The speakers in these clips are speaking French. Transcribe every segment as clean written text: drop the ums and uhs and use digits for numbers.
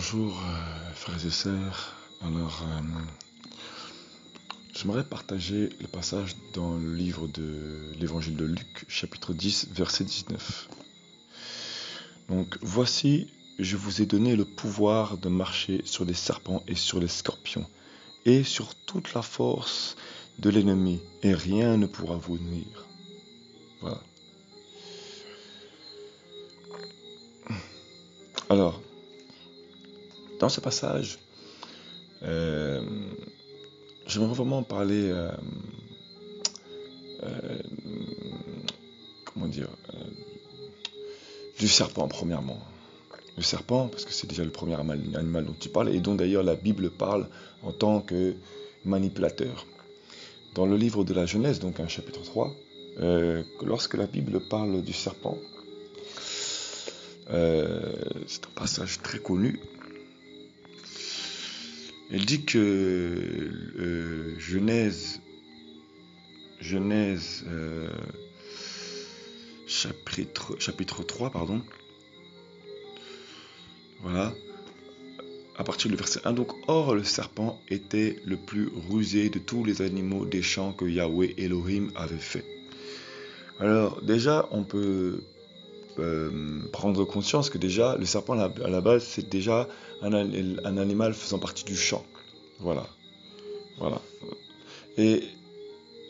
Bonjour frères et sœurs. J'aimerais partager le passage dans le livre de l'évangile de Luc, chapitre 10, verset 19. Donc, voici, je vous ai donné le pouvoir de marcher sur les serpents et sur les scorpions, et sur toute la force de l'ennemi, et rien ne pourra vous nuire. Voilà. Alors, dans ce passage, j'aimerais vraiment parler, du serpent premièrement. Le serpent, parce que c'est déjà le premier animal dont il parle, et dont d'ailleurs la Bible parle en tant que manipulateur. Dans le livre de la Genèse, donc un chapitre 3, lorsque la Bible parle du serpent, c'est un passage très connu. Elle dit que Genèse chapitre 3, pardon. Voilà. À partir du verset 1, donc, or le serpent était le plus rusé de tous les animaux des champs que Yahweh Elohim avait fait. Alors déjà, on peut prendre conscience que déjà, le serpent à la base, c'est déjà un animal faisant partie du champ. Voilà. Et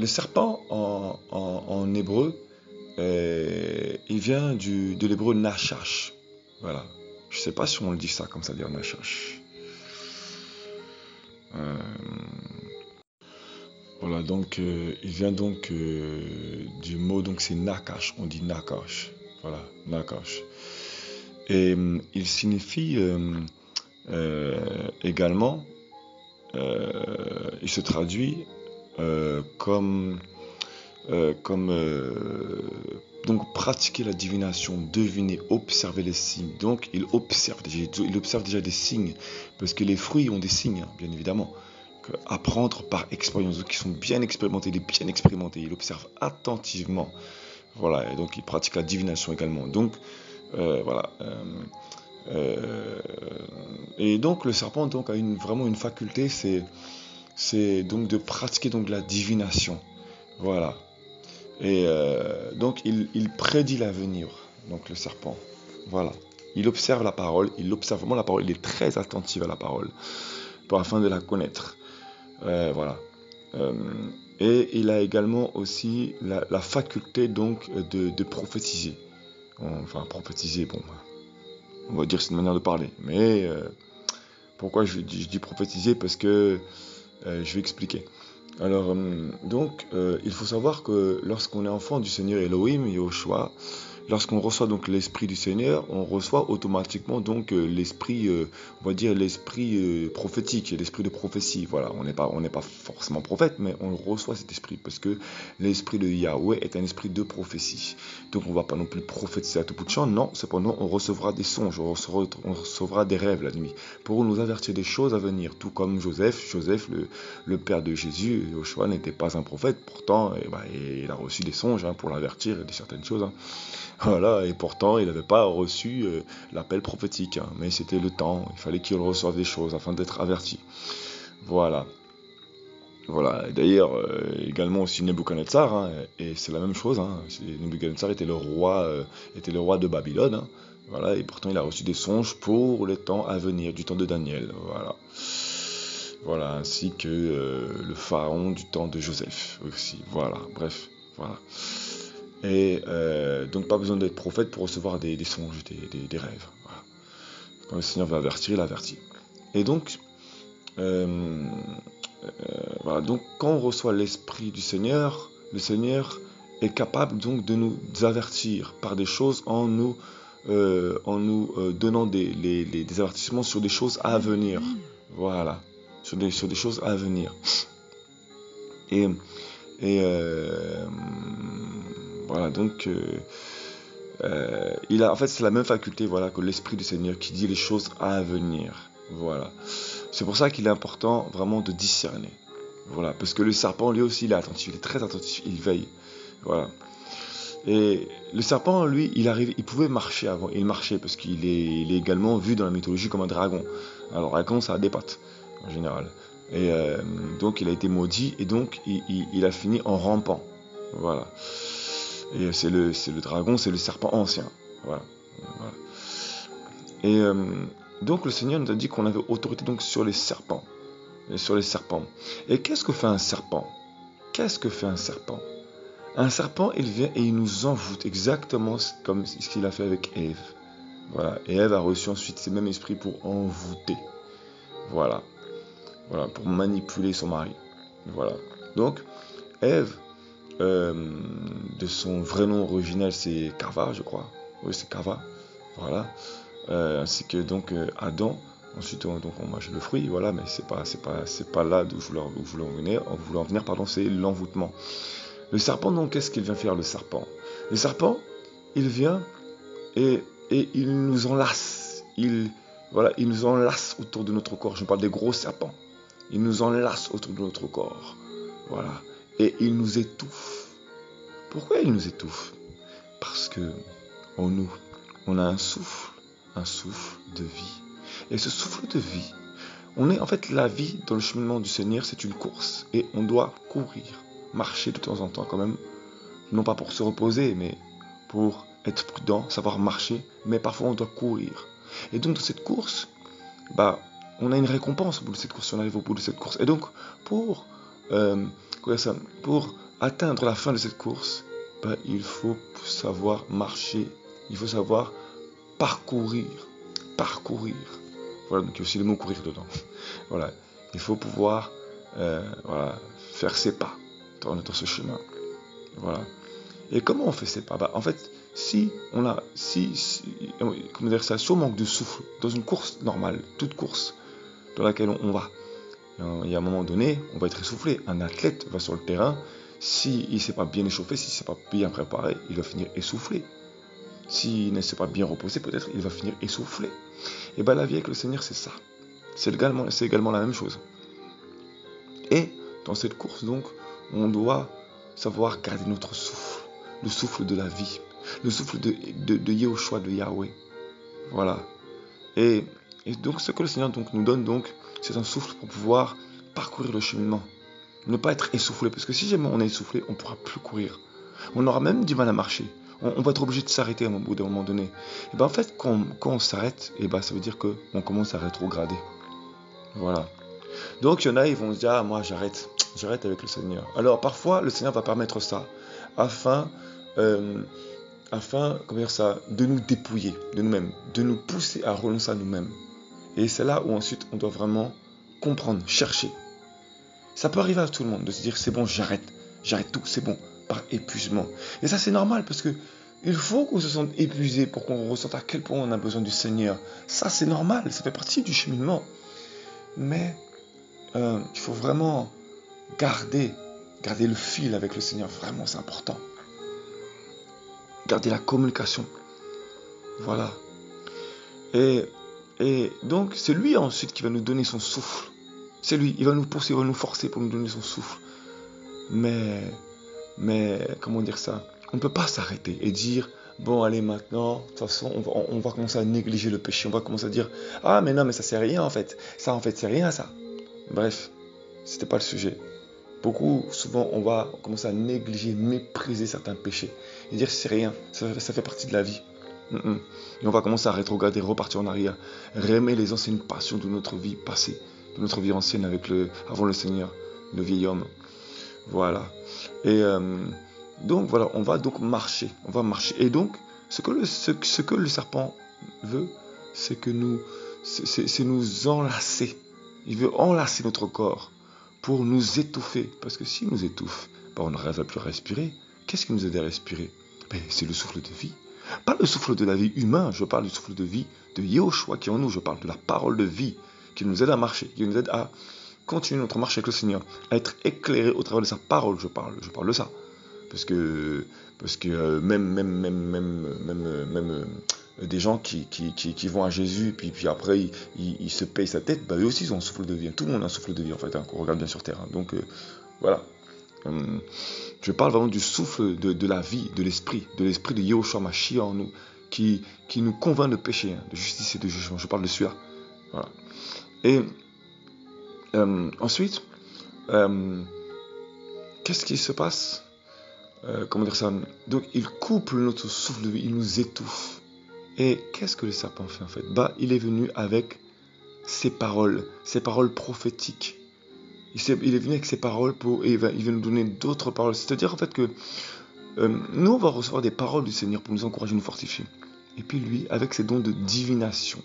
le serpent en hébreu, il vient de l'hébreu Nachash. Voilà. Je ne sais pas si on le dit ça comme ça, dire Nachash. Voilà, donc il vient donc du mot, donc c'est Nakash, on dit Nakash. Voilà, Nakash. Et il signifie également, il se traduit comme donc pratiquer la divination, deviner, observer les signes. Donc il observe déjà des signes, parce que les fruits ont des signes, hein, bien évidemment. Apprendre par expérience, donc ils sont bien expérimentés, il observe attentivement. Voilà, et donc il pratique la divination également. Donc voilà. Et donc le serpent donc a vraiment une faculté, c'est donc de pratiquer donc la divination. Voilà. Et donc il prédit l'avenir, donc le serpent. Voilà. Il observe la parole, il est très attentif à la parole, afin de la connaître. Voilà. Et il a également aussi la faculté donc de prophétiser. Enfin, prophétiser, bon, on va dire que c'est une manière de parler. Mais pourquoi je dis prophétiser? Parce que je vais expliquer. Alors, donc, il faut savoir que lorsqu'on est enfant du Seigneur Elohim, Yahushua, lorsqu'on reçoit donc l'esprit du Seigneur, on reçoit automatiquement donc l'esprit, on va dire l'esprit prophétique, l'esprit de prophétie. Voilà, on n'est pas forcément prophète, mais on reçoit cet esprit parce que l'esprit de Yahweh est un esprit de prophétie. Donc on ne va pas non plus prophétiser à tout bout de champ, non. Cependant, on recevra des songes, on recevra des rêves la nuit pour nous avertir des choses à venir. Tout comme Joseph, le père de Jésus, Yoshua n'était pas un prophète, pourtant, il a reçu des songes pour l'avertir de certaines choses. Hein. Voilà, et pourtant il n'avait pas reçu l'appel prophétique, hein, mais c'était le temps, il fallait qu'il reçoive des choses afin d'être averti. Voilà. Voilà, et d'ailleurs, également aussi Nebuchadnezzar, hein, et c'est la même chose, hein, Nebuchadnezzar était le roi de Babylone, hein, voilà, et pourtant il a reçu des songes pour le temps à venir, du temps de Daniel, voilà, ainsi que le pharaon du temps de Joseph aussi, voilà, bref, voilà. Et donc pas besoin d'être prophète pour recevoir des songes, des rêves. Voilà. Quand le Seigneur veut avertir, il avertit. Et donc, voilà. Donc quand on reçoit l'esprit du Seigneur, le Seigneur est capable donc de nous avertir par des choses en nous donnant des avertissements sur des choses à venir. Voilà, sur des choses à venir. Et voilà, donc en fait c'est la même faculté, voilà, que l'esprit du Seigneur qui dit les choses à venir. Voilà. C'est pour ça qu'il est important vraiment de discerner. Voilà, parce que le serpent lui aussi il est attentif, il est très attentif, il veille. Voilà. Et le serpent, lui, il pouvait marcher avant. Il marchait parce il est également vu dans la mythologie comme un dragon. Alors, dragon, ça a des pattes, en général. Et donc, il a été maudit et donc, il a fini en rampant. Voilà. Et c'est le dragon, c'est le serpent ancien. Voilà. Voilà. Et donc, le Seigneur nous a dit qu'on avait autorité donc sur les serpents. Et sur les serpents. Et qu'est-ce que fait un serpent? Qu'est-ce que fait un serpent? Un serpent, il vient et il nous envoûte exactement comme ce qu'il a fait avec Ève. Voilà. Et Ève a reçu ensuite ces mêmes esprits pour envoûter. Voilà. Voilà, pour manipuler son mari. Voilà. Donc, Ève, de son vrai nom original, c'est Kava, je crois. Oui, c'est Kava. Voilà. Ainsi que donc Adam. Ensuite, donc on mange le fruit, voilà, mais c'est pas là d'où je voulais en venir, pardon, c'est l'envoûtement. Le serpent, donc, qu'est-ce qu'il vient faire, le serpent? Le serpent, il vient et il nous enlace. Il nous enlace autour de notre corps. Je parle des gros serpents. Il nous enlace autour de notre corps. Voilà. Et il nous étouffe. Pourquoi il nous étouffe? Parce que en nous, on a un souffle de vie. Et ce souffle de vie, en fait, la vie dans le cheminement du Seigneur, c'est une course. Et on doit courir, marcher de temps en temps quand même. Non pas pour se reposer, mais pour être prudent, savoir marcher. Mais parfois, on doit courir. Et donc, dans cette course, on a une récompense au bout de cette course, si on arrive au bout de cette course. Et donc, pour atteindre la fin de cette course, il faut savoir marcher. Il faut savoir parcourir. Voilà, donc il y a aussi le mot courir dedans. Voilà, il faut pouvoir faire ses pas dans ce chemin. Voilà. Et comment on fait ses pas? En fait, si on manque de souffle dans une course normale, toute course dans laquelle on va, il y a un moment donné, on va être essoufflé. Un athlète va sur le terrain, s'il ne s'est pas bien échauffé, s'il ne s'est pas bien préparé, il va finir essoufflé. S'il ne s'est pas bien reposé, peut-être il va finir essoufflé. Et la vie avec le Seigneur, c'est ça. C'est également la même chose. Et dans cette course, donc, on doit savoir garder notre souffle. Le souffle de la vie. Le souffle de Yehoshua, de Yahweh. Voilà. Et donc, ce que le Seigneur nous donne, donc, c'est un souffle pour pouvoir parcourir le cheminement. Ne pas être essoufflé. Parce que si jamais on est essoufflé, on ne pourra plus courir. On aura même du mal à marcher. On va être obligé de s'arrêter au bout d'un moment donné. Et en fait, quand on s'arrête, ça veut dire qu'on commence à rétrograder. Voilà. Donc, il y en a, ils vont se dire, moi, j'arrête avec le Seigneur. Alors, parfois, le Seigneur va permettre ça, afin de nous dépouiller de nous-mêmes, de nous pousser à renoncer à nous-mêmes. Et c'est là où ensuite, on doit vraiment comprendre, chercher. Ça peut arriver à tout le monde de se dire, c'est bon, j'arrête tout, c'est bon, par épuisement. Et ça, c'est normal, parce que il faut qu'on se sente épuisé pour qu'on ressente à quel point on a besoin du Seigneur. Ça, c'est normal, ça fait partie du cheminement. Mais il faut vraiment garder le fil avec le Seigneur. Vraiment, c'est important. Garder la communication. Voilà. Et donc, c'est lui ensuite qui va nous donner son souffle. C'est lui, il va nous pousser, il va nous forcer pour nous donner son souffle. Mais comment dire ça? On ne peut pas s'arrêter et dire, bon, allez, maintenant, de toute façon, on va commencer à négliger le péché. On va commencer à dire, ah, mais non, mais ça, c'est rien, en fait. Ça, en fait, c'est rien, ça. Bref, c'était pas le sujet. Souvent, on va commencer à négliger, mépriser certains péchés. Et dire, c'est rien, ça fait partie de la vie. Et on va commencer à rétrograder, repartir en arrière. Réaimer les anciennes passions de notre vie passée, de notre vie ancienne avant le Seigneur, le vieil homme. Voilà. Et donc voilà, on va donc marcher. Et donc, ce que le serpent veut, c'est nous enlacer. Il veut enlacer notre corps pour nous étouffer. Parce que s'il nous étouffe, on n'arrive à plus respirer. Qu'est-ce qui nous aide à respirer? C'est le souffle de vie. Pas le souffle de la vie humain, je parle du souffle de vie de Yehoshua qui est en nous. Je parle de la parole de vie qui nous aide à marcher, qui nous aide à continuer notre marche avec le Seigneur, à être éclairé au travers de sa parole. Je parle de ça. Parce que même des gens qui vont à Jésus, puis après ils se payent sa tête, eux aussi ils ont un souffle de vie. Tout le monde a un souffle de vie en fait, qu'on regarde bien sur terre. Donc voilà. Je parle vraiment du souffle de la vie, de l'esprit de Yahushua Mashiach en nous, qui nous convainc de péché, hein, de justice et de jugement. Je parle de celui-là. Voilà. Et ensuite, qu'est-ce qui se passe? Comment dire ça? Donc, il coupe notre souffle de vie, il nous étouffe. Et qu'est-ce que le serpent fait en fait? Il est venu avec ses paroles prophétiques. Il est venu avec ses paroles et il va nous donner d'autres paroles. C'est-à-dire en fait que nous, on va recevoir des paroles du Seigneur pour nous encourager, nous fortifier. Et puis lui, avec ses dons de divination,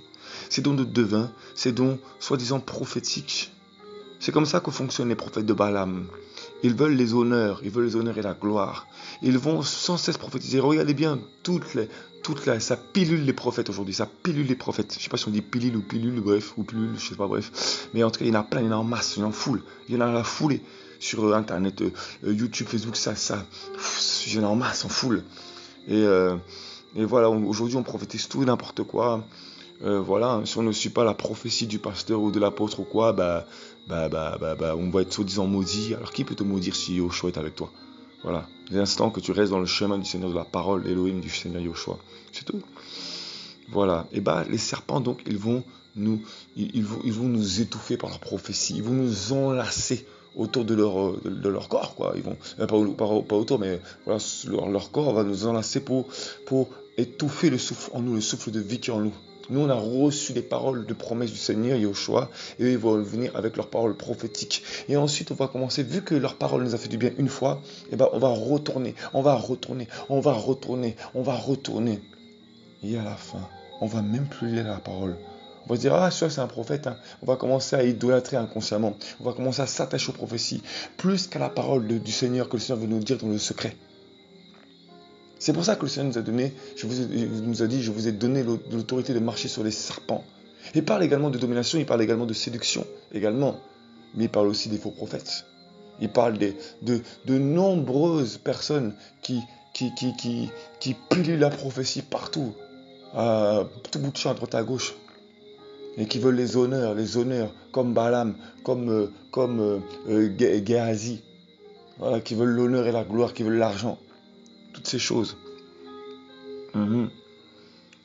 ses dons de devin, ses dons soi-disant prophétiques. C'est comme ça que fonctionnent les prophètes de Balaam. Ils veulent les honneurs et la gloire. Ils vont sans cesse prophétiser. Regardez bien ça pilule les prophètes aujourd'hui. Ça pilule les prophètes. Je ne sais pas si on dit pilule ou pilule, bref, ou pilule, je ne sais pas, bref. Mais en tout cas, il y en a plein, il y en a en masse, il y en a en foule. Il y en a à la foulée sur Internet, YouTube, Facebook, il y en a en masse, en foule. Et voilà, aujourd'hui, on prophétise tout et n'importe quoi. Voilà, si on ne suit pas la prophétie du pasteur ou de l'apôtre ou quoi, on va être soi-disant maudit. Alors qui peut te maudire si Yoshua est avec toi? Voilà, l'instant que tu restes dans le chemin du Seigneur de la parole, Elohim du Seigneur Yoshua, c'est tout. Voilà, et les serpents donc ils vont nous étouffer par leur prophétie, ils vont nous enlacer autour de leur corps, quoi. Ils vont pas autour, mais voilà, leur corps va nous enlacer pour étouffer le souffle en nous, le souffle de vie qui est en nous. Nous, on a reçu les paroles de promesse du Seigneur, Yahushua, et eux, ils vont venir avec leurs paroles prophétiques. Et ensuite, on va commencer, vu que leur parole nous a fait du bien une fois, on va retourner. Et à la fin, on va même plus lire la parole. On va se dire, ah, ça c'est un prophète, hein. On va commencer à idolâtrer inconsciemment. On va commencer à s'attacher aux prophéties, plus qu'à la parole du Seigneur, que le Seigneur veut nous dire dans le secret. C'est pour ça que le Seigneur nous a donné, je vous ai donné l'autorité de marcher sur les serpents. Il parle également de domination, il parle également de séduction, également. Mais il parle aussi des faux prophètes. Il parle de nombreuses personnes qui pilulent la prophétie partout, à tout bout de champ, à droite à gauche. Et qui veulent les honneurs, comme Balaam, comme Géhazi. Voilà, qui veulent l'honneur et la gloire, qui veulent l'argent. Toutes ces choses.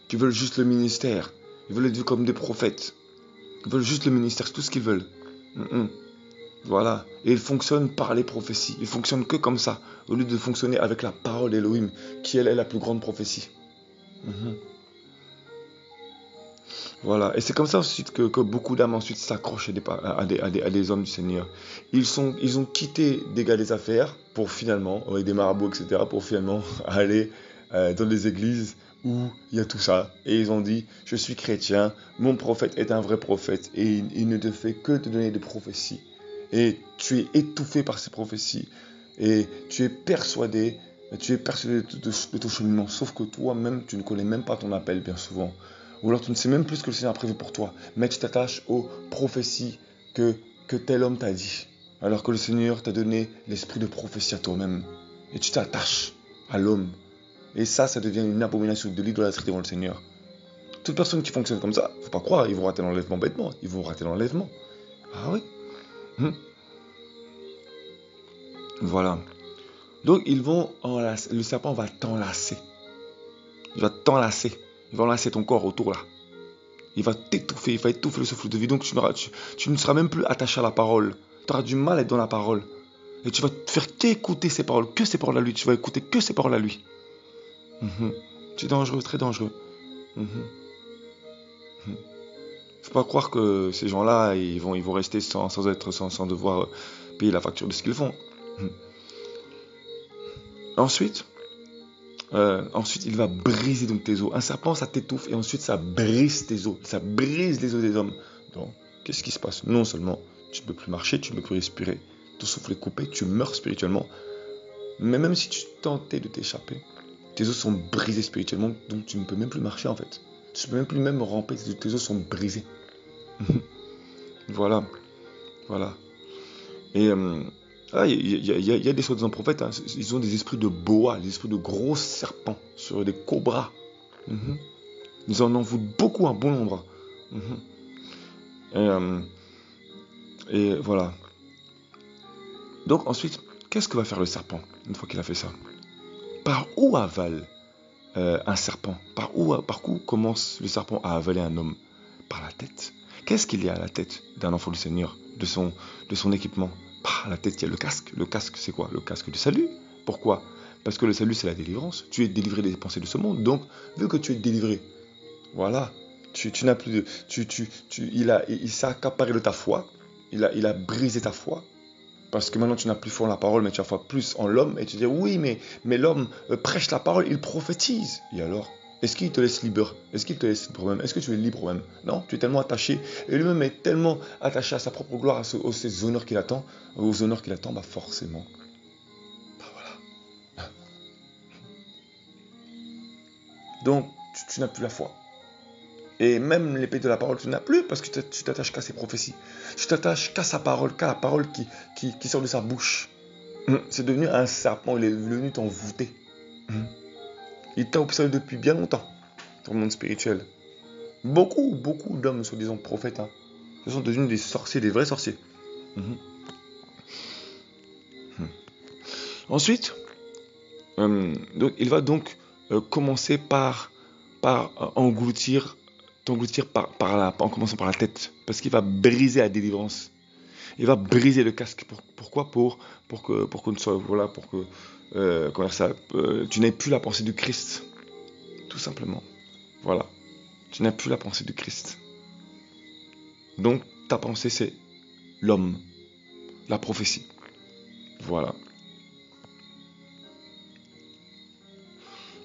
Qui veulent juste le ministère. Ils veulent être vus comme des prophètes. Ils veulent juste le ministère, c'est tout ce qu'ils veulent. Voilà. Et ils fonctionnent par les prophéties. Ils fonctionnent que comme ça, au lieu de fonctionner avec la parole d'Elohim, qui elle est la plus grande prophétie. Voilà. Et c'est comme ça ensuite que beaucoup d'âmes ensuite s'accrochent à des hommes du Seigneur. Ils ont quitté des gars des affaires pour finalement, avec des marabouts, etc., pour finalement aller dans les églises où il y a tout ça. Et ils ont dit, je suis chrétien, mon prophète est un vrai prophète et il ne te fait que te donner des prophéties. Et tu es étouffé par ces prophéties. Et tu es persuadé de ton cheminement. Sauf que toi-même, tu ne connais même pas ton appel bien souvent. Ou alors tu ne sais même plus ce que le Seigneur a prévu pour toi. Mais tu t'attaches aux prophéties que tel homme t'a dit. Alors que le Seigneur t'a donné l'esprit de prophétie à toi-même. Et tu t'attaches à l'homme. Et ça devient une abomination de l'idolâtrie devant le Seigneur. Toute personne qui fonctionne comme ça, faut pas croire, ils vont rater l'enlèvement bêtement. Ils vont rater l'enlèvement. Ah oui. Voilà. Donc le serpent va t'enlacer. Il va t'enlacer. Il va enlacer ton corps autour là. Il va t'étouffer, il va étouffer le souffle de vie. Donc tu ne seras même plus attaché à la parole. Tu auras du mal à être dans la parole. Et tu vas te faire qu'écouter ces paroles, que ces paroles à lui. Tu vas écouter que ces paroles à lui. C'est dangereux, très dangereux. Faut pas croire que ces gens-là, ils vont rester sans devoir payer la facture de ce qu'ils font. Ensuite, il va briser donc tes os. Un serpent, ça t'étouffe et ensuite ça brise tes os. Ça brise les os des hommes. Donc, qu'est-ce qui se passe? Non seulement tu ne peux plus marcher, tu ne peux plus respirer, ton souffle est coupé, tu meurs spirituellement. Mais même si tu tentais de t'échapper, tes os sont brisés spirituellement, donc tu ne peux même plus marcher en fait. Tu ne peux même plus ramper, tes os sont brisés. Voilà. Et il y a des soi-disant prophètes, hein, ils ont des esprits de boa, des esprits de gros serpents, sur des cobras. Ils en envoûtent beaucoup, un bon nombre. Et voilà. Donc ensuite, qu'est-ce que va faire le serpent une fois qu'il a fait ça? Par où avale un serpent? Par où commence le serpent à avaler un homme? Par la tête. Qu'est-ce qu'il y a à la tête d'un enfant du Seigneur, de son équipement? Par la tête, il y a le casque. Le casque, c'est quoi? Le casque du salut. Pourquoi? Parce que le salut, c'est la délivrance. Tu es délivré des pensées de ce monde. Donc, vu que tu es délivré, voilà, tu n'as plus de... il s'est accaparé de ta foi. Il a brisé ta foi. Parce que maintenant, tu n'as plus foi en la parole, mais tu as foi plus en l'homme. Et tu dis, oui, mais l'homme prêche la parole, il prophétise. Et alors? Est-ce qu'il te laisse libre? Est-ce qu'il te laisse libre même? Est-ce que tu es libre même? Non, tu es tellement attaché. Et lui-même est tellement attaché à sa propre gloire, à ces honneurs qu'il attend. Aux honneurs qu'il attend, bah forcément. Bah voilà. Donc, tu n'as plus la foi. Et même l'épée de la parole, tu n'as plus parce que tu t'attaches qu'à ses prophéties. Tu t'attaches qu'à sa parole, qu'à la parole qui sort de sa bouche. C'est devenu un serpent, il est venu t'envoûter. Il t'a observé depuis bien longtemps, dans le monde spirituel. Beaucoup d'hommes, soi-disant prophètes, ce sont devenus des sorciers, des vrais sorciers. Ensuite, donc, il va donc commencer par t'engloutir en commençant par la tête, parce qu'il va briser la délivrance. Il va briser le casque. Pourquoi? Pour que ne soit, voilà, pour que tu n'aies plus la pensée du Christ, tout simplement. Voilà, tu n'as plus la pensée du Christ. Donc ta pensée c'est l'homme, la prophétie. Voilà.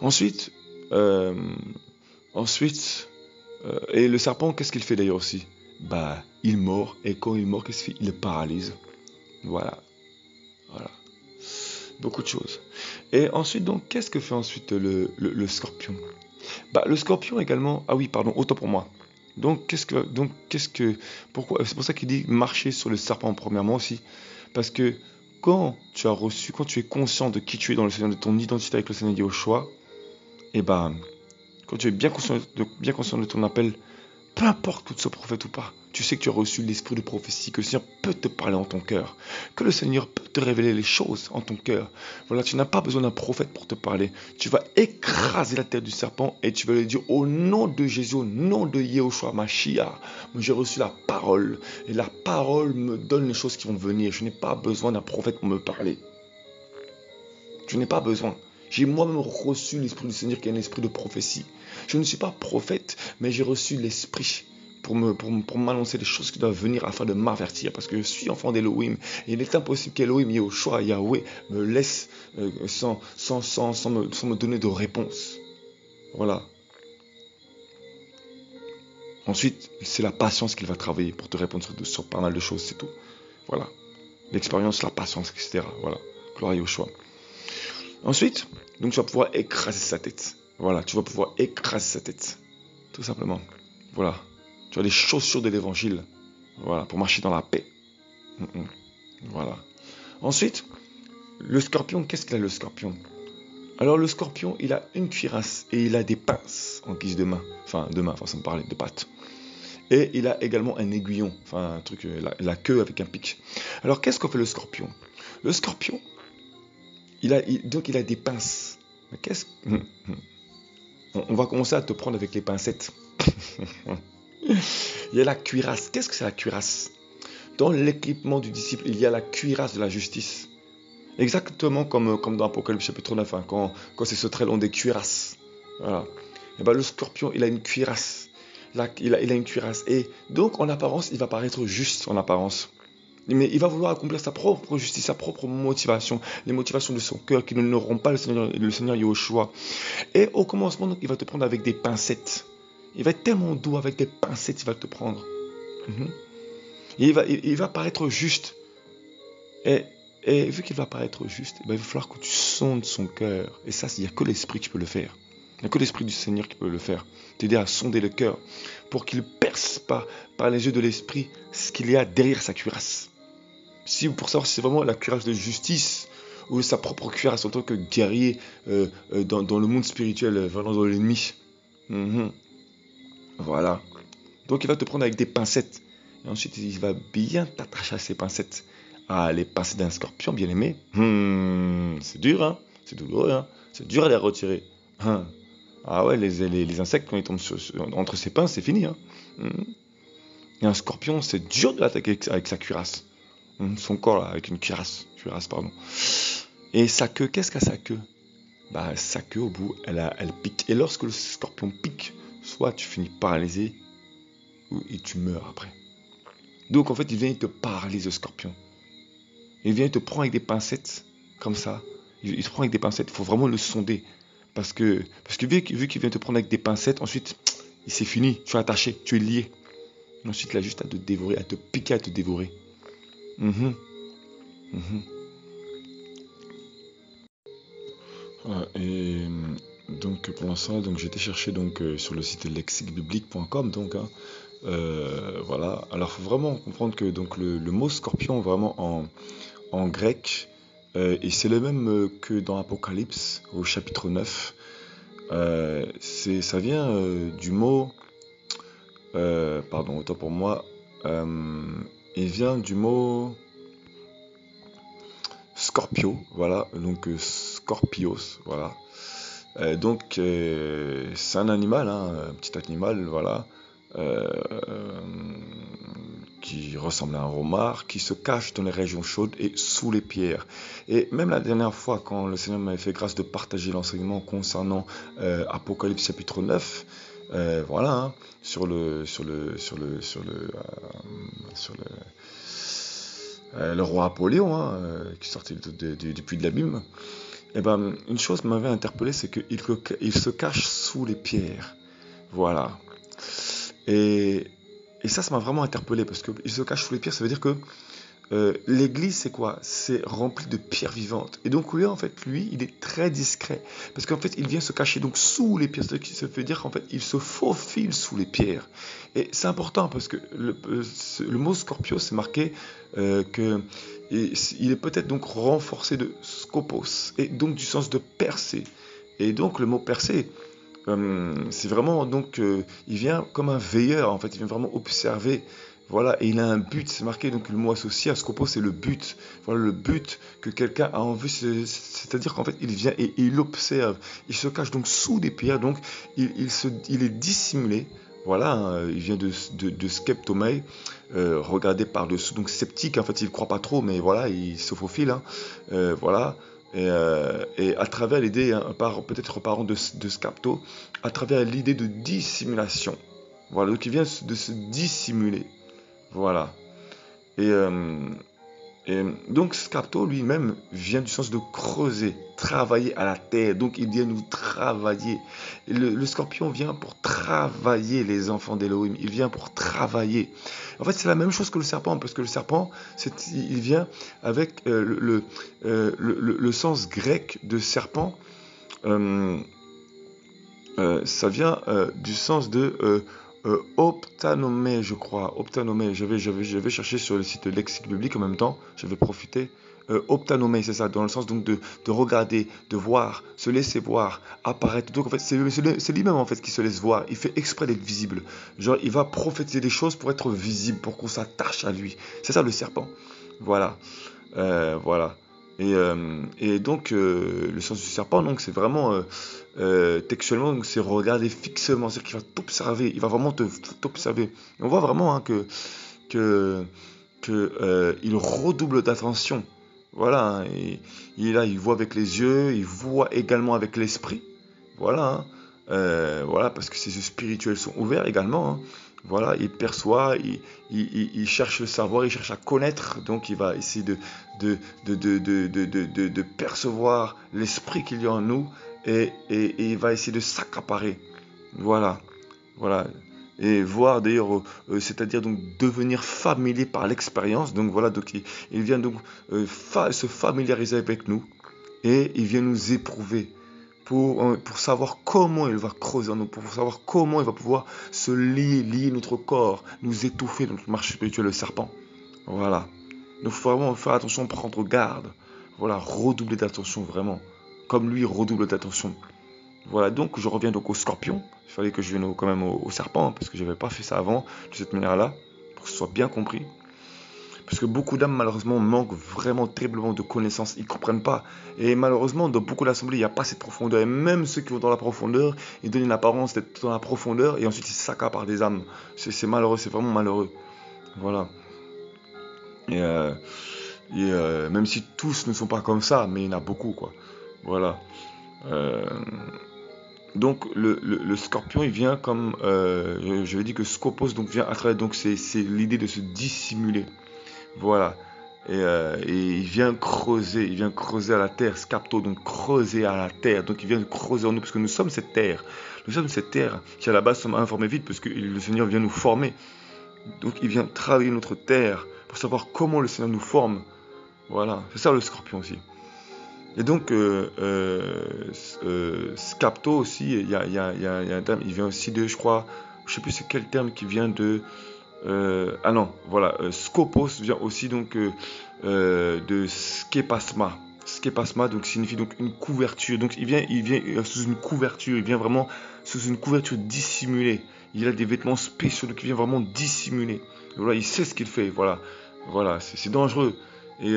Ensuite, et le serpent, qu'est-ce qu'il fait d'ailleurs aussi? Bah, il mord, et quand il mord, qu'est-ce qu'il fait? Il le paralyse. Voilà. Beaucoup de choses. Et ensuite, donc, qu'est-ce que fait ensuite le scorpion? Bah, le scorpion également. Ah oui, pardon, autant pour moi. Pourquoi? C'est pour ça qu'il dit marcher sur le serpent premièrement aussi. Parce que quand tu es conscient de qui tu es dans le Seigneur, de ton identité avec le Seigneur Yahushua, et ben, quand tu es bien conscient de ton appel, peu importe que tu sois prophète ou pas, tu sais que tu as reçu l'esprit de prophétie, que le Seigneur peut te parler en ton cœur, que le Seigneur peut te révéler les choses en ton cœur. Voilà, tu n'as pas besoin d'un prophète pour te parler. Tu vas écraser la tête du serpent et tu vas lui dire au nom de Jésus, au nom de Yahushua Mashiach, j'ai reçu la parole et la parole me donne les choses qui vont venir. Je n'ai pas besoin d'un prophète pour me parler. Je n'ai pas besoin. J'ai moi-même reçu l'esprit du Seigneur qui est un esprit de prophétie. Je ne suis pas prophète, mais j'ai reçu l'esprit pour m'annoncer les choses qui doivent venir afin de m'avertir. Parce que je suis enfant d'Elohim. Et il est impossible qu'Elohim, Yahushua, Yahweh, me laisse sans me donner de réponse. Voilà. Ensuite, c'est la patience qu'il va travailler pour te répondre sur pas mal de choses, c'est tout. Voilà. L'expérience, la patience, etc. Voilà. Gloire à Yahushua. Ensuite, donc tu vas pouvoir écraser sa tête. Voilà, tu vas pouvoir écraser sa tête. Tout simplement. Voilà. Tu as les chaussures de l'évangile. Voilà, pour marcher dans la paix. Voilà. Ensuite, le scorpion, qu'est-ce qu'il a le scorpion? Alors le scorpion, il a une cuirasse et il a des pinces en guise de main. Enfin, façon de parler, de pattes. Et il a également un aiguillon, enfin un truc, la queue avec un pic. Alors qu'est-ce que fait le scorpion? Le scorpion, donc il a des pinces. Mais qu'est-ce on va commencer à te prendre avec les pincettes. Il y a la cuirasse. Qu'est-ce que c'est la cuirasse? Dans l'équipement du disciple, il y a la cuirasse de la justice. Exactement comme dans Apocalypse chapitre 9, quand c'est ce très long des cuirasses. Voilà. Et ben, le scorpion, il a une cuirasse. Il a une cuirasse. Et donc, en apparence, il va paraître juste en apparence. Mais il va vouloir accomplir sa propre justice, sa propre motivation, les motivations de son cœur qui n'honoreront pas le Seigneur Yahushua. Et au commencement, donc, il va te prendre avec des pincettes. Il va être tellement doux avec des pincettes, il va te prendre. Et il va paraître juste. Et vu qu'il va paraître juste, il va falloir que tu sondes son cœur. Et ça, il n'y a que l'Esprit qui peut le faire. Il n'y a que l'Esprit du Seigneur qui peut le faire. T'aider à sonder le cœur pour qu'il perce par les yeux de l'Esprit ce qu'il y a derrière sa cuirasse. Pour savoir si c'est vraiment la cuirasse de justice ou sa propre cuirasse en tant que guerrier dans le monde spirituel, vraiment dans l'ennemi. Voilà. Donc il va te prendre avec des pincettes. Et ensuite il va bien t'attacher à ces pincettes Ah, les pincées d'un scorpion, bien aimé. C'est dur, hein. C'est douloureux, hein. C'est dur à les retirer. Hein. Ah ouais, les insectes, quand ils tombent entre ses pinces, c'est fini, hein. Hmm. Et un scorpion, c'est dur de l'attaquer avec sa cuirasse. Son corps, là, avec une cuirasse. Cuirasse, pardon. Et sa queue, qu'est-ce qu'a sa queue? Bah, sa queue, au bout, elle pique. Et lorsque le scorpion pique, soit tu finis paralysé, et tu meurs après. Donc, en fait, il vient te paralyse, le scorpion. Il vient te prendre avec des pincettes, comme ça. Il te prend avec des pincettes. Il faut vraiment le sonder. Parce que vu qu'il vient te prendre avec des pincettes, ensuite, c'est fini. Tu es attaché, tu es lié. Ensuite, il a juste à te dévorer, à te piquer, à te dévorer. Mhm, mhm. Voilà, et donc pour l'instant, donc j'ai été chercher donc sur le site lexiquebiblique.com donc hein, voilà. Alors faut vraiment comprendre que donc le mot scorpion vraiment en grec et c'est le même que dans Apocalypse au chapitre 9. Ça vient du mot pardon autant pour moi euh, il vient du mot scorpio voilà donc scorpios voilà. C'est un animal, hein, un petit animal, voilà, euh, qui ressemble à un homard, qui se cache dans les régions chaudes et sous les pierres. Et même la dernière fois, quand le Seigneur m'avait fait grâce de partager l'enseignement concernant Apocalypse chapitre 9, voilà, hein, sur le roi Apollyon, hein, qui sortait du puits de l'abîme. Eh ben, une chose m'avait interpellé, c'est qu'il se cache sous les pierres. Voilà. Et, et ça m'a vraiment interpellé parce qu'il se cache sous les pierres, ça veut dire que l'église, c'est quoi? C'est rempli de pierres vivantes. Et donc, lui, en fait, il est très discret. Parce qu'en fait, il vient se cacher donc sous les pierres. C'est-à-dire qu'il se fait dire qu'en fait, il se faufile sous les pierres. Et c'est important parce que le mot scorpio, c'est marqué que il est peut-être donc renforcé de scopos. Et donc du sens de percer. Et donc, le mot percer, c'est vraiment donc il vient comme un veilleur en fait, il vient vraiment observer. Voilà, et il a un but, c'est marqué donc le mot associé à Scopo, c'est le but. Voilà le but que quelqu'un a en vue, c'est-à-dire qu'en fait il vient et il observe, il se cache donc sous des pierres, donc il est dissimulé. Voilà, hein, il vient de skeptomai, regardé par-dessous, donc sceptique, en fait il ne croit pas trop, mais voilà, il se faufile, hein, voilà, et à travers l'idée, hein, peut-être parlant de Scapto, à travers l'idée de dissimulation. Voilà, donc il vient de se dissimuler. Voilà. Et, euh, et donc Scapto lui-même vient du sens de creuser, travailler à la terre. Donc il vient nous travailler. Et le scorpion vient pour travailler les enfants d'Elohim. Il vient pour travailler. En fait, c'est la même chose que le serpent, parce que le serpent, il vient avec le sens grec de serpent. Euh, Ça vient du sens de optanomé, je crois. Optanomé, je vais chercher sur le site Lexique Biblique en même temps, je vais profiter. Optanomé, c'est ça, dans le sens donc de regarder, de voir, se laisser voir, apparaître. Donc en fait, c'est lui-même en fait qui se laisse voir. Il fait exprès d'être visible. Genre, il va prophétiser des choses pour être visible, pour qu'on s'attache à lui. C'est ça le serpent. Voilà. Voilà. Et donc, le sens du serpent, donc, c'est vraiment textuellement, donc, c'est regarder fixement, c'est-à-dire qu'il va t'observer, il va vraiment t'observer. On voit vraiment hein, que, il redouble d'attention. Voilà, hein, il voit avec les yeux, il voit également avec l'esprit. Voilà, hein. Voilà, parce que ses yeux spirituels sont ouverts également, hein. Voilà, il perçoit, il cherche le savoir, il cherche à connaître, donc il va essayer de, de percevoir l'esprit qu'il y a en nous et il va essayer de s'accaparer. Voilà, voilà. Et voir d'ailleurs, c'est-à-dire donc devenir familier par l'expérience. Donc voilà, donc il vient donc se familiariser avec nous et il vient nous éprouver pour savoir comment il va creuser en nous, pour savoir comment il va pouvoir se lier notre corps, nous étouffer dans notre marche spirituelle, le serpent. Voilà. Donc il faut vraiment faire attention, prendre garde. Voilà, redoubler d'attention vraiment. Comme lui redouble d'attention. Voilà, donc je reviens donc au scorpion. Il fallait que je vienne quand même au serpent, parce que je n'avais pas fait ça avant, de cette manière-là, pour que ce soit bien compris. Parce que beaucoup d'âmes, malheureusement, manquent vraiment terriblement de connaissances. Ils ne comprennent pas. Et malheureusement, dans beaucoup d'assemblées, il n'y a pas cette profondeur. Et même ceux qui vont dans la profondeur, ils donnent une apparence d'être dans la profondeur et ensuite ils s'accaparent par des âmes. C'est malheureux, c'est vraiment malheureux. Voilà. Et, même si tous ne sont pas comme ça, mais il y en a beaucoup, quoi. Voilà. Euh, donc le scorpion, il vient comme, je vais dire que scopos, donc vient à travers, donc c'est l'idée de se dissimuler. Voilà. Et il vient creuser à la terre, scapto, donc creuser à la terre, donc il vient creuser en nous, parce que nous sommes cette terre qui à la base sommes informés vite, parce que le Seigneur vient nous former, donc il vient travailler notre terre, pour savoir comment le Seigneur nous forme, voilà, c'est ça le scorpion aussi. Et donc, scapto aussi, il y a un terme, il vient aussi de, je crois, je sais plus c'est quel terme qui vient de, ah non, voilà, scopos vient aussi donc de skepasma. Skepasma donc signifie donc une couverture. Donc il vient sous une couverture, il vient vraiment sous une couverture dissimulée. Il a des vêtements spéciaux donc il vient vraiment dissimuler. Voilà, il sait ce qu'il fait. Voilà, voilà, c'est dangereux. Et,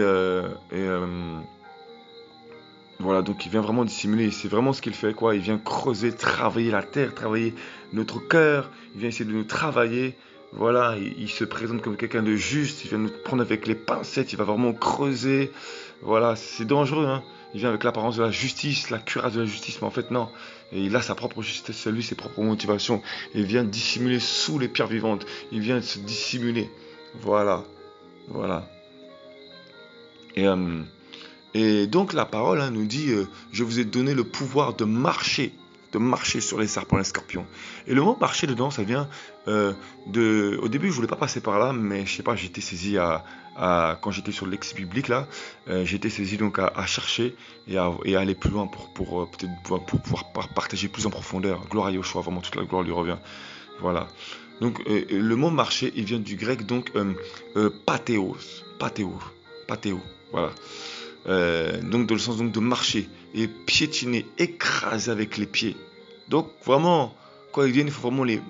voilà, donc il vient vraiment dissimuler, c'est vraiment ce qu'il fait, quoi. Il vient creuser, travailler la terre, travailler notre cœur, il vient essayer de nous travailler. Voilà, il se présente comme quelqu'un de juste, il vient nous prendre avec les pincettes, il va vraiment creuser. Voilà, c'est dangereux, hein. Il vient avec l'apparence de la justice, la cuirasse de la justice, mais en fait non. Et il a sa propre justice, c'est lui, ses propres motivations. Il vient dissimuler sous les pierres vivantes, il vient se dissimuler. Voilà, voilà. Et, donc la parole nous dit, je vous ai donné le pouvoir de marcher sur les serpents et les scorpions. Et le mot marcher dedans, ça vient de... Au début, je voulais pas passer par là, mais je sais pas, j'étais saisi quand j'étais sur le lexique biblique là, j'étais saisi donc à chercher et à aller plus loin pour peut-être pour pouvoir partager plus en profondeur. Gloire à Yoshua, vraiment toute la gloire lui revient. Voilà. Donc le mot marcher, il vient du grec donc pathéos, pathéo, pathéo. Voilà. Donc dans le sens donc de marcher et piétiner, écraser avec les pieds. Donc vraiment, quand ils viennent, il faut vraiment les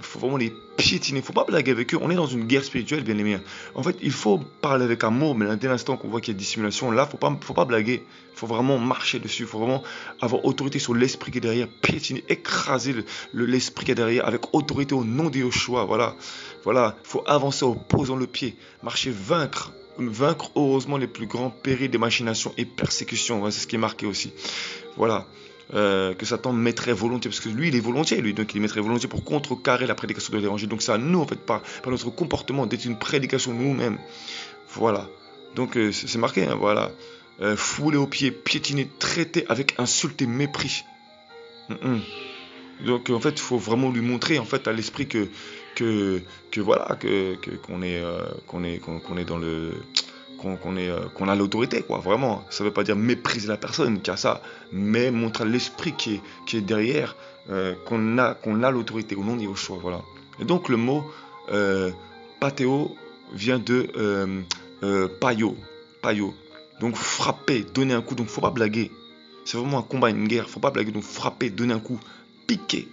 piétiner. Il ne faut pas blaguer avec eux. On est dans une guerre spirituelle, bien aimés. En fait, il faut parler avec amour, mais dès l'instant qu'on voit qu'il y a dissimulation, là, faut pas blaguer. Il faut vraiment marcher dessus. Il faut vraiment avoir autorité sur l'esprit qui est derrière, piétiner, écraser l'esprit qui est derrière avec autorité au nom de Yoshua. Voilà, voilà. Il faut avancer en posant le pied, marcher, vaincre heureusement les plus grands périls des machinations et persécutions. Voilà, c'est ce qui est marqué aussi. Voilà. Que Satan mettrait volontiers, parce que lui il est volontiers, lui, donc il mettrait volontiers pour contrecarrer la prédication de l'évangile. Donc c'est à nous en fait, par notre comportement, d'être une prédication nous-mêmes. Voilà. Donc c'est marqué, hein, voilà. Fouler aux pieds, piétiner, traiter avec insulte et mépris. Donc en fait il faut vraiment lui montrer en fait à l'esprit que voilà qu'on est dans le qu'on a l'autorité, quoi, vraiment. Ça veut pas dire mépriser la personne qui a ça, mais montrer l'esprit qui est derrière, qu'on a l'autorité au nom de Yoshua, voilà. Et donc le mot pathéo vient de paio, paio. Donc frapper, donner un coup, donc faut pas blaguer. C'est vraiment un combat, une guerre, faut pas blaguer, donc frapper, donner un coup, piquer,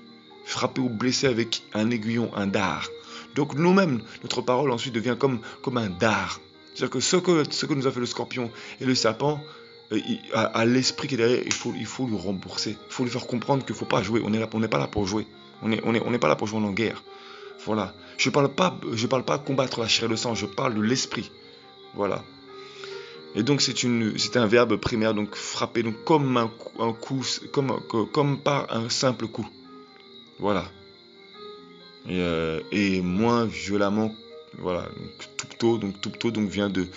frapper ou blesser avec un aiguillon, un dard. Donc nous-mêmes, notre parole ensuite devient comme un dard. C'est-à-dire que ce que nous a fait le scorpion et le serpent, à l'esprit qui est derrière, il faut lui rembourser. Il faut lui faire comprendre qu'il ne faut pas jouer. On n'est pas là pour jouer. On n'est pas là pour jouer en guerre. Voilà. Je parle pas combattre la chair et le sang, je parle de l'esprit. Voilà. Et donc c'est un verbe primaire, donc frapper, donc comme un coup, comme par un simple coup. Voilà. Et moins violemment, voilà. Donc tupto donc vient de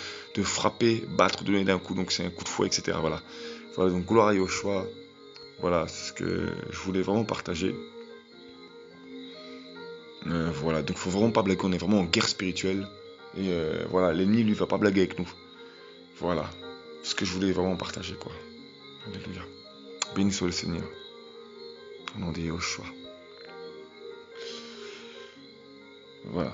frapper, battre, donner d'un coup, donc c'est un coup de fouet, etc. Voilà. Voilà, donc gloire à Yoshua. Voilà, c'est ce que je voulais vraiment partager. Voilà, donc faut vraiment pas blaguer, on est vraiment en guerre spirituelle. Et voilà, l'ennemi lui va pas blaguer avec nous. Voilà, ce que je voulais vraiment partager, quoi. Alléluia. Béni soit le Seigneur. Au nom de Yoshua. Voilà.